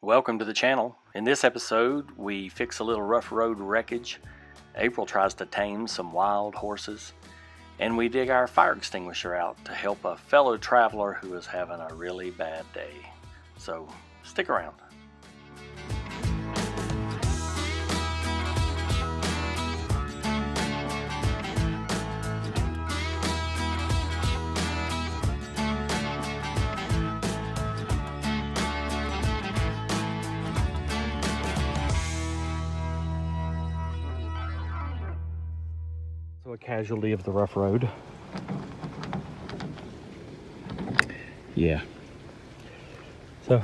Welcome to the channel. In this episode, we fix a little rough road wreckage. April tries to tame some wild horses. And we dig our fire extinguisher out to help a fellow traveler who is having a really bad day. So, stick around. So a casualty of the rough road. Yeah. So,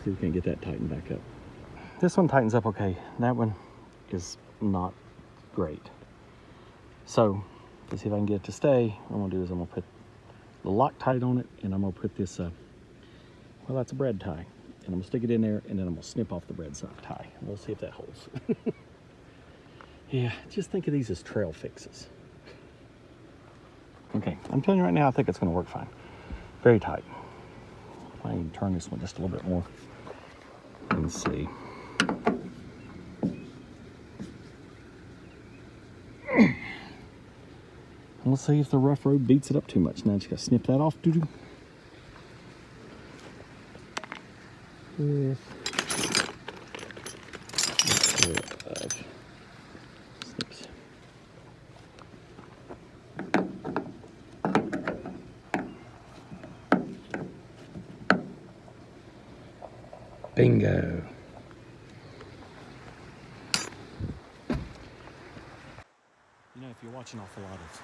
see if we can get that tightened back up. This one tightens up okay. That one is not great. So, to see if I can get it to stay, what I'm gonna do is I'm gonna put the Loctite on it, and I'm gonna put this, well, that's a bread tie. And I'm gonna stick it in there, and then I'm gonna snip off the bread tie. We'll see if that holds. Yeah, just think of these as trail fixes. Okay, I'm telling you right now, I think it's going to work fine. Very tight. I can turn this one just a little bit more and see. And we'll see if the rough road beats it up too much. Now I just got to snip that off. Doo-doo. With snips. Bingo. You know, if you're watching awful lot of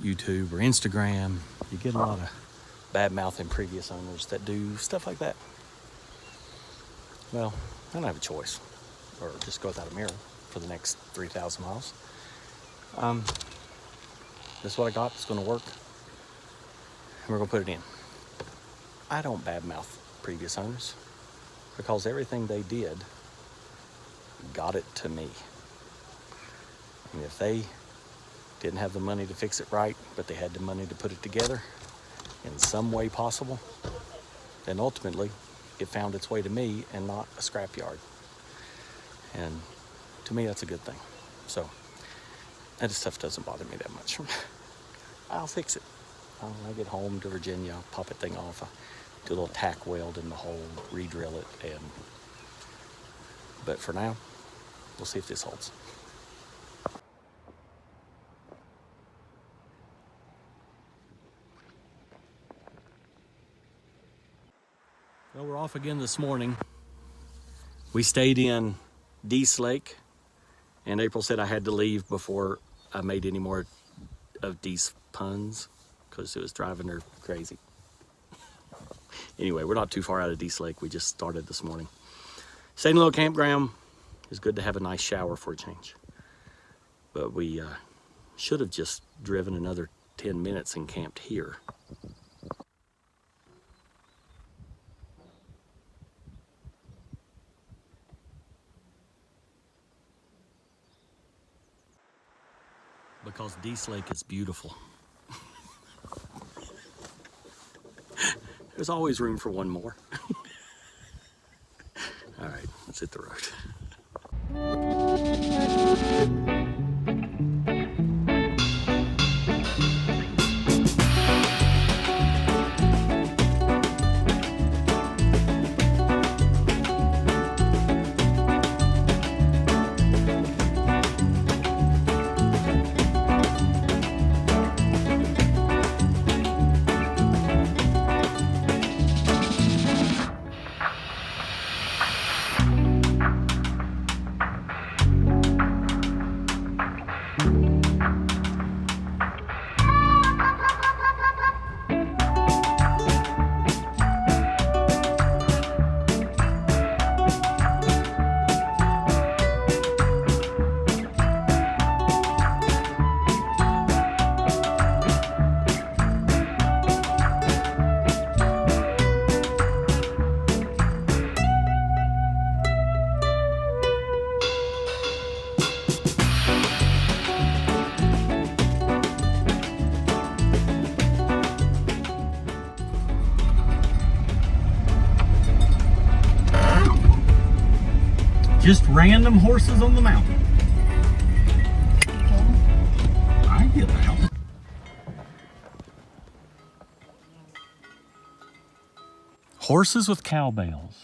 YouTube or Instagram, you get a lot of bad mouthing previous owners that do stuff like that. Well, I don't have a choice, or just go without a mirror for the next 3,000 miles. This is what I got. It's going to work, and we're going to put it in. I don't badmouth previous owners because everything they did got it to me. And if they didn't have the money to fix it right, but they had the money to put it together in some way possible, then ultimately it found its way to me and not a scrapyard. And to me, that's a good thing. So that stuff doesn't bother me that much. I'll fix it. When I get home to Virginia, I'll pop that thing off. I do a little tack weld in the hole, re-drill it, but for now, we'll see if this holds. Well, we're off again this morning. We stayed in Fraser Lake, and April said I had to leave before I made any more of these puns because it was driving her crazy. Anyway, we're not too far out of Fraser Lake. We just started this morning. Stayed in a little campground. It's good to have a nice shower for a change. But we should have just driven another 10 minutes and camped here. Because Fraser Lake is beautiful. There's always room for one more. All right, let's hit the road. Just random horses on the mountain. I get that. Horses with cowbells.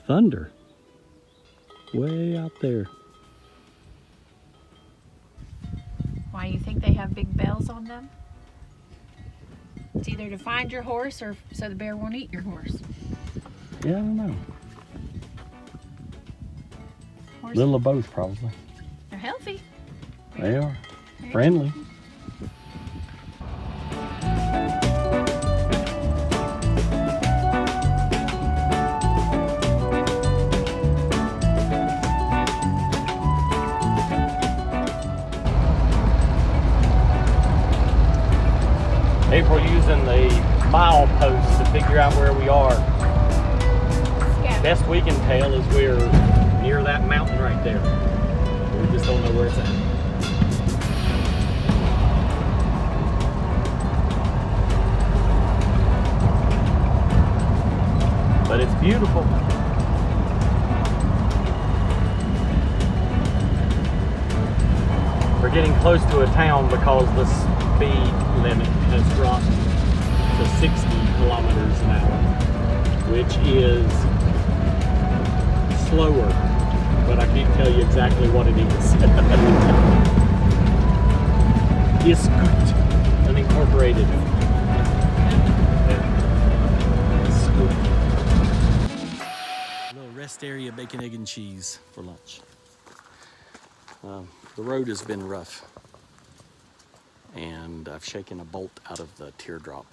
Thunder. Way out there. Why, you think they have big bells on them? It's either to find your horse or so the bear won't eat your horse. Yeah, I don't know. Horses, Little of both, probably. they're healthy. They are. Very Friendly. April using the mile post to figure out where we are. Yeah. Best we can tell is we're near that mountain right there. We just don't know where it's at. But it's beautiful. We're getting close to a town because the speed limit has dropped to 60 kilometers an hour, which is slower, but I can't tell you exactly what it is. It's good, unincorporated. It's good. A little rest area, bacon, egg, and cheese for lunch. The road has been rough, and I've shaken a bolt out of the teardrop.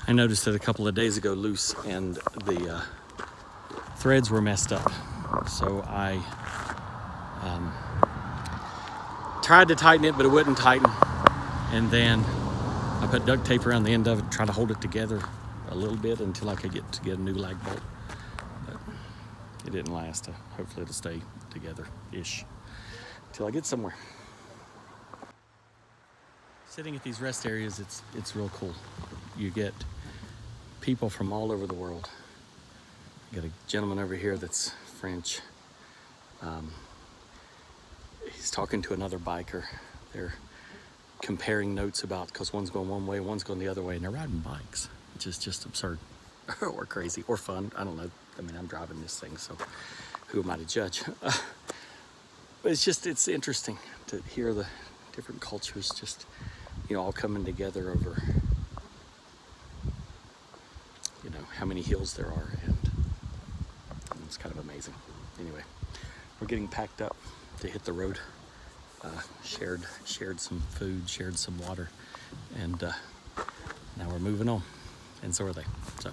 I noticed it a couple of days ago loose, and the threads were messed up. So I tried to tighten it, but it wouldn't tighten. And then I put duct tape around the end of it, try to hold it together a little bit until I could get a new lag bolt. But it didn't last. Hopefully it'll stay together-ish until I get somewhere. Sitting at these rest areas, it's real cool. You get people from all over the world. Got a gentleman over here that's French. He's talking to another biker. They're comparing notes about, because one's going one way, one's going the other way, and they're riding bikes, which is just absurd or crazy or fun. I don't know. I mean, I'm driving this thing, so who am I to judge? But it's interesting to hear the different cultures just, all coming together over, how many hills there are, and it's kind of amazing. Anyway, we're getting packed up to hit the road. Shared some food, shared some water, and now we're moving on, and so are they. So.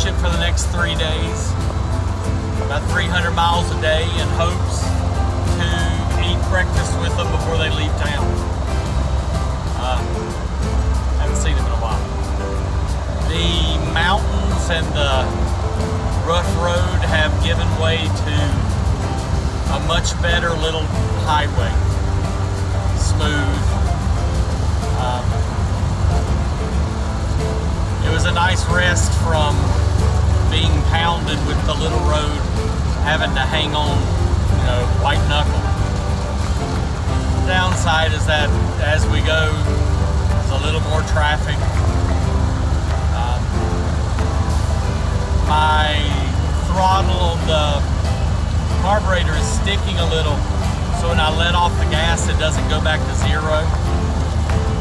ship for the next 3 days, about 300 miles a day, in hopes to eat breakfast with them before they leave town. Haven't seen them in a while. The mountains and the rough road have given way to a much better little highway. Smooth. It was a nice rest from being pounded with the little road, having to hang on, you know, white knuckle. The downside is that as we go, there's a little more traffic. My throttle on the carburetor is sticking a little, so when I let off the gas, it doesn't go back to zero.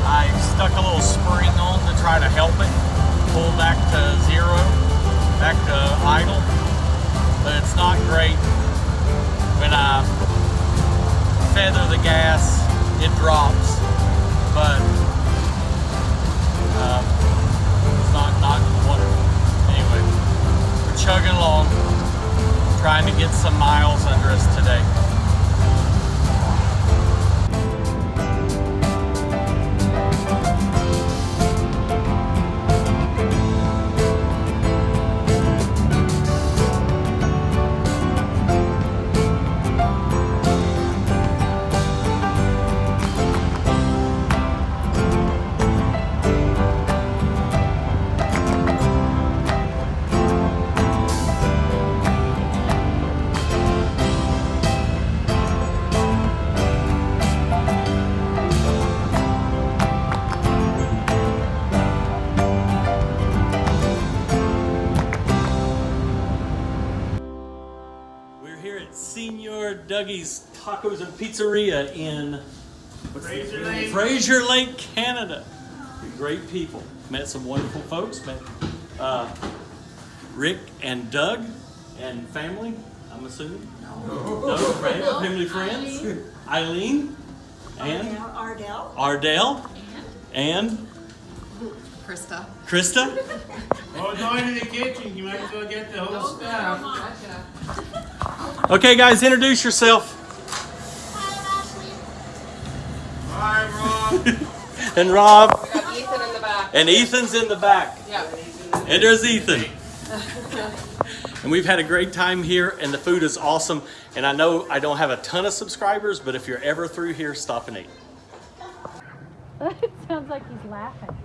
I stuck a little spring on to try to help it pull back to zero, back to idle, but it's not great. When I feather the gas, it drops, but it's not wonderful. Anyway, we're chugging along, trying to get some miles under us today. Dougie's Tacos and Pizzeria in Fraser Lake, Canada. Great people. Met some wonderful folks. Met Rick and Doug and family, I'm assuming. No, family friends. Eileen and Ardell and Krista. Well, going to the kitchen, you might as well get the whole stuff. Okay, guys, introduce yourself. Hi, Rob. And Rob. We got Ethan in the back. And Ethan's in the back. Yeah. And there's Ethan. And we've had a great time here, and the food is awesome. And I know I don't have a ton of subscribers, but if you're ever through here, stop and eat. It sounds like he's laughing.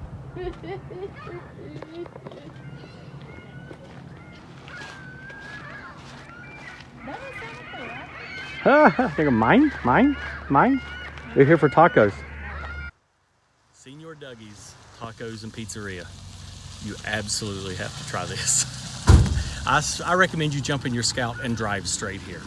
Mine. We're here for tacos. Senior Dougie's Tacos and Pizzeria. You absolutely have to try this. I recommend you jump in your Scout and drive straight here.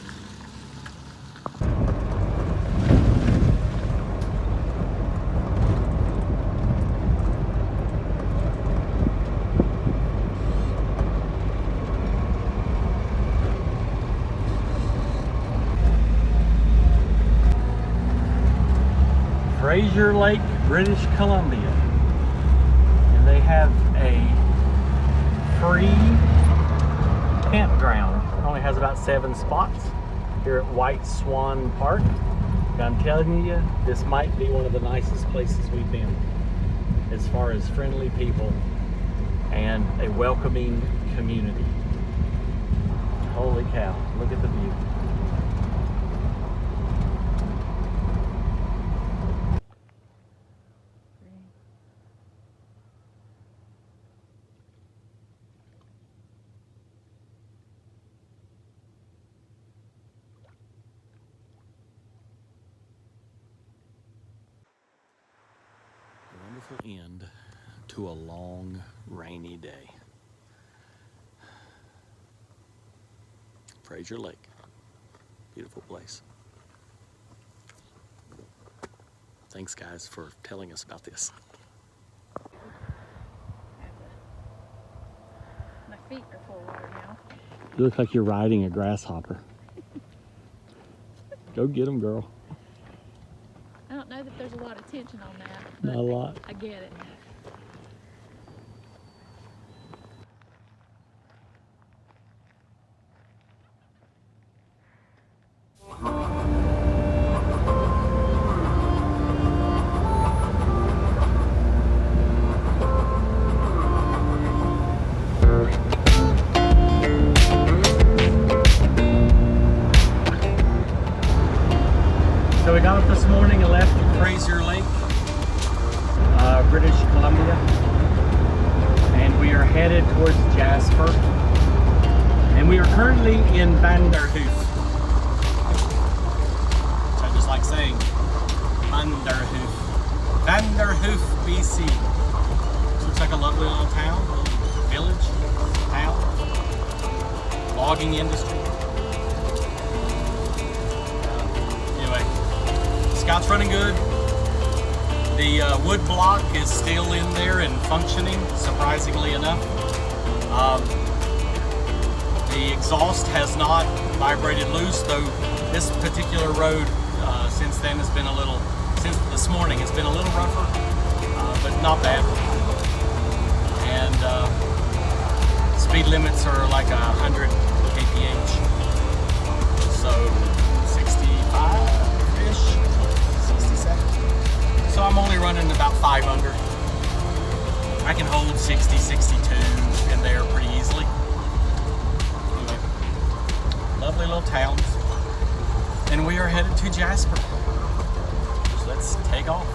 Fraser Lake, British Columbia, and they have a free campground. It only has about 7 spots here at White Swan Park. And I'm telling you, this might be one of the nicest places we've been as far as friendly people and a welcoming community. Holy cow, look at the view. Wonderful end to a long, rainy day. Fraser Lake, beautiful place. Thanks, guys, for telling us about this. My feet are full of water now. You look like you're riding a grasshopper. Go get them, girl. I don't know that there's a lot of tension on that. Not a lot. I get it. So we got up this morning and left Fraser Lake, British Columbia, and we are headed towards Jasper. And we are currently in Vanderhoof. Which I just like saying, Vanderhoof. Vanderhoof, BC. So it's like a lovely little town, little village, town, logging industry. Anyway, Scout's running good. The wood block is still in there and functioning, surprisingly enough. The exhaust has not vibrated loose, though this particular road since then has been a little, since this morning, it's been a little rougher, but not bad. And speed limits are like 100 kph, so 65-ish, 67. So I'm only running about 5 under. I can hold 60, 62 in there pretty easily. Anyway, lovely little towns. And we are headed to Jasper. So let's take off.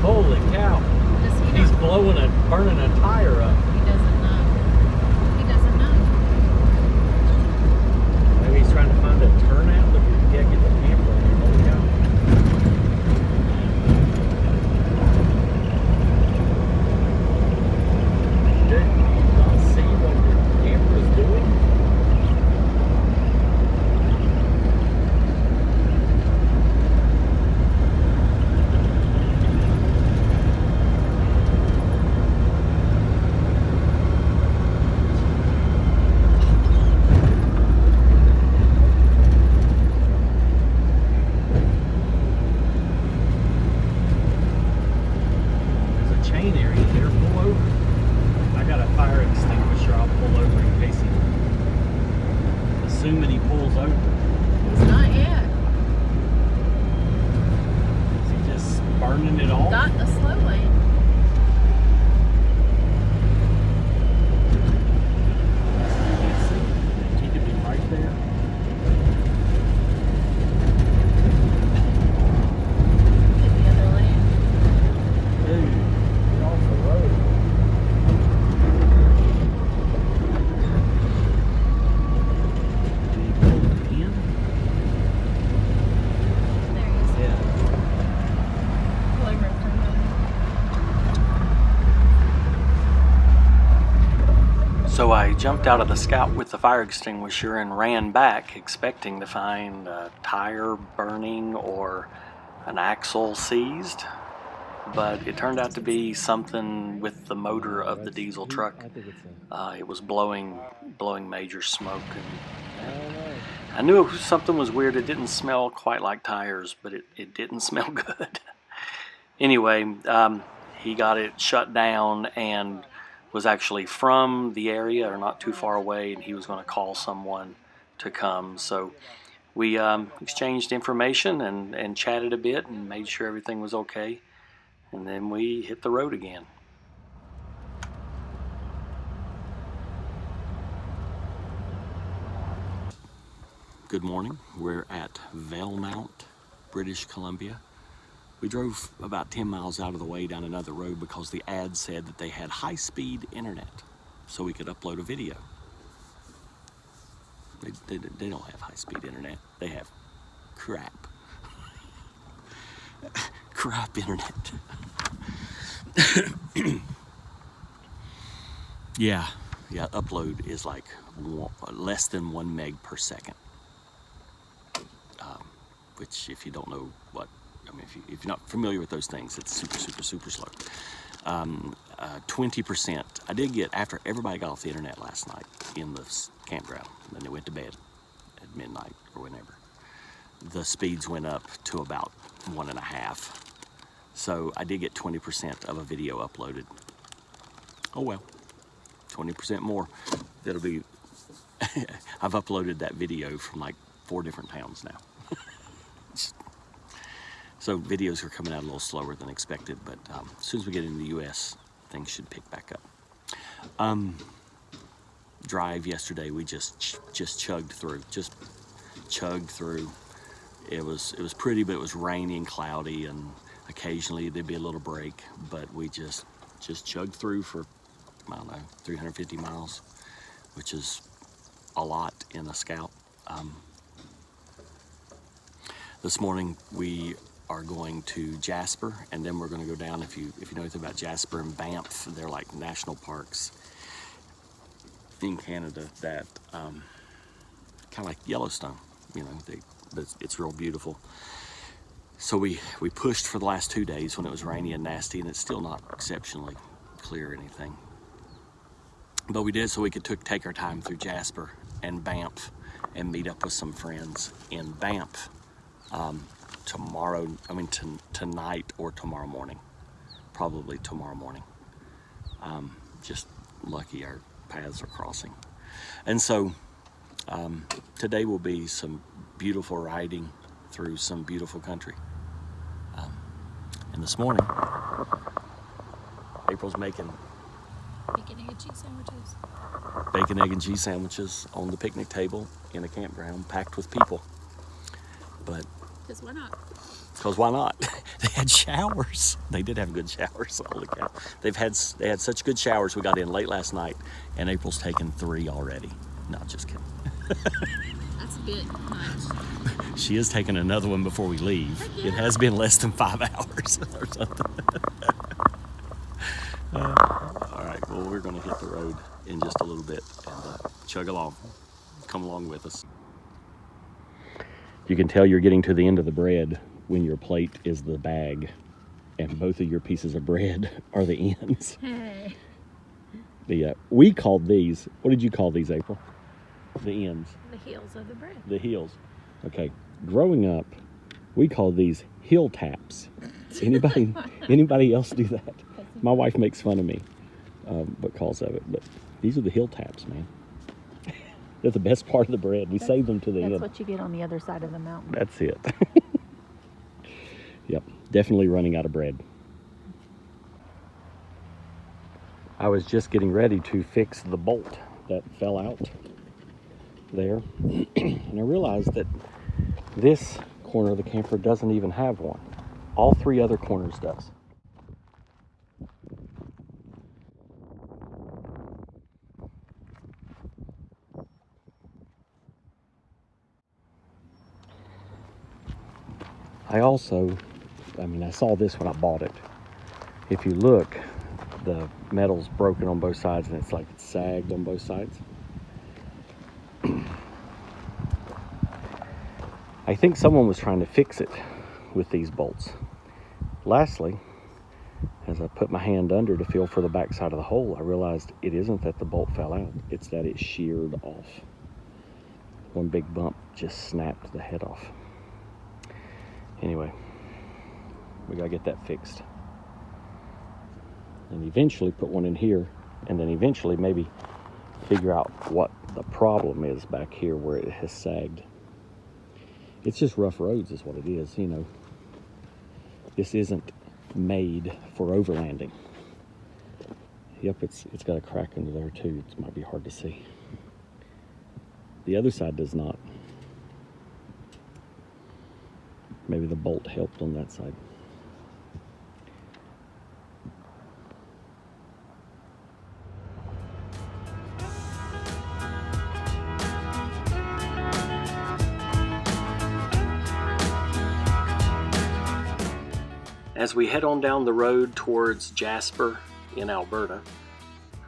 Holy cow. He's burning a tire up. He doesn't know. He doesn't know. Maybe he's trying to find a turnout. Look, get the camper in here. Holy cow. Dude, you don't see what your camper is doing? Assuming he pulls over. It's not yet. Is he just burning it off? Not the slow lane. Can't see. He could be right there. Get the other lane. Dude, get off the road. So I jumped out of the Scout with the fire extinguisher and ran back, expecting to find a tire burning or an axle seized, but it turned out to be something with the motor of the diesel truck. It was blowing major smoke, and I knew something was weird. It didn't smell quite like tires, but it didn't smell good. Anyway, he got it shut down and was actually from the area or not too far away, and he was going to call someone to come. So we exchanged information and chatted a bit and made sure everything was okay. And then we hit the road again. Good morning. We're at Valmont, British Columbia. We drove about 10 miles out of the way down another road because the ad said that they had high-speed internet so we could upload a video. They don't have high-speed internet. They have crap. Crap internet. Yeah, upload is like less than 1 meg per second. Which, if you don't know what, I mean, if you're not familiar with those things, it's super slow. 20%. I did get, after everybody got off the internet last night in the campground, and then they went to bed at midnight or whenever, the speeds went up to about 1.5. So I did get 20% of a video uploaded. Oh well, 20% more. That'll be, I've uploaded that video from like 4 different towns now. So videos are coming out a little slower than expected, but as soon as we get into the US, things should pick back up. Drive yesterday, we just chugged through. It was pretty, but it was rainy and cloudy, and occasionally there'd be a little break, but we just chugged through for, I don't know, 350 miles, which is a lot in a Scout. This morning we are going to Jasper, and then we're going to go down, if you know anything about Jasper and Banff, they're like national parks in Canada that kind of like Yellowstone, you know, but it's real beautiful. So we pushed for the last 2 days when it was rainy and nasty, and it's still not exceptionally clear or anything. But we did so we could take our time through Jasper and Banff and meet up with some friends in Banff tonight or tomorrow morning. Probably tomorrow morning. Just lucky our paths are crossing. And so today will be some beautiful riding through some beautiful country. And this morning, April's making Bacon, egg, and cheese sandwiches. Bacon, egg, and cheese sandwiches on the picnic table in a campground packed with people. But Because why not? because why not? They had showers. They did have good showers. Holy cow! They had such good showers. We got in late last night, and April's taken 3 already. No, just kidding. That's a bit much. She is taking another one before we leave. Yeah. It has been less than 5 hours or something. All right. Well, we're going to hit the road in just a little bit and chug along. Come along with us. You can tell you're getting to the end of the bread when your plate is the bag and both of your pieces of bread are the ends. Hey. We called these, what did you call these, April? The ends. The heels of the bread. The heels. Okay. Growing up, we called these heel taps. Anybody else do that? My wife makes fun of me, because of it, but these are the heel taps, man. They're the best part of the bread. We save them to the end. That's what you get on the other side of the mountain. That's it. Yep, definitely running out of bread. I was just getting ready to fix the bolt that fell out there, and I realized that this corner of the camper doesn't even have one. All 3 other corners does. I saw this when I bought it. If you look, the metal's broken on both sides, and it's like it's sagged on both sides. I think someone was trying to fix it with these bolts. Lastly, as I put my hand under to feel for the back side of the hole, I realized it isn't that the bolt fell out, it's that it sheared off. One big bump just snapped the head off. Anyway, we gotta get that fixed. And eventually put one in here, and then eventually maybe figure out what the problem is back here where it has sagged. It's just rough roads is what it is, you know. This isn't made for overlanding. Yep, it's got a crack under there too. It might be hard to see. The other side does not. Maybe the bolt helped on that side. As we head on down the road towards Jasper in Alberta,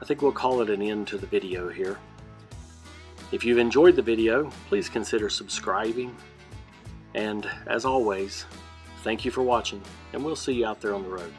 I think we'll call it an end to the video here. If you've enjoyed the video, please consider subscribing. And as always, thank you for watching, and we'll see you out there on the road.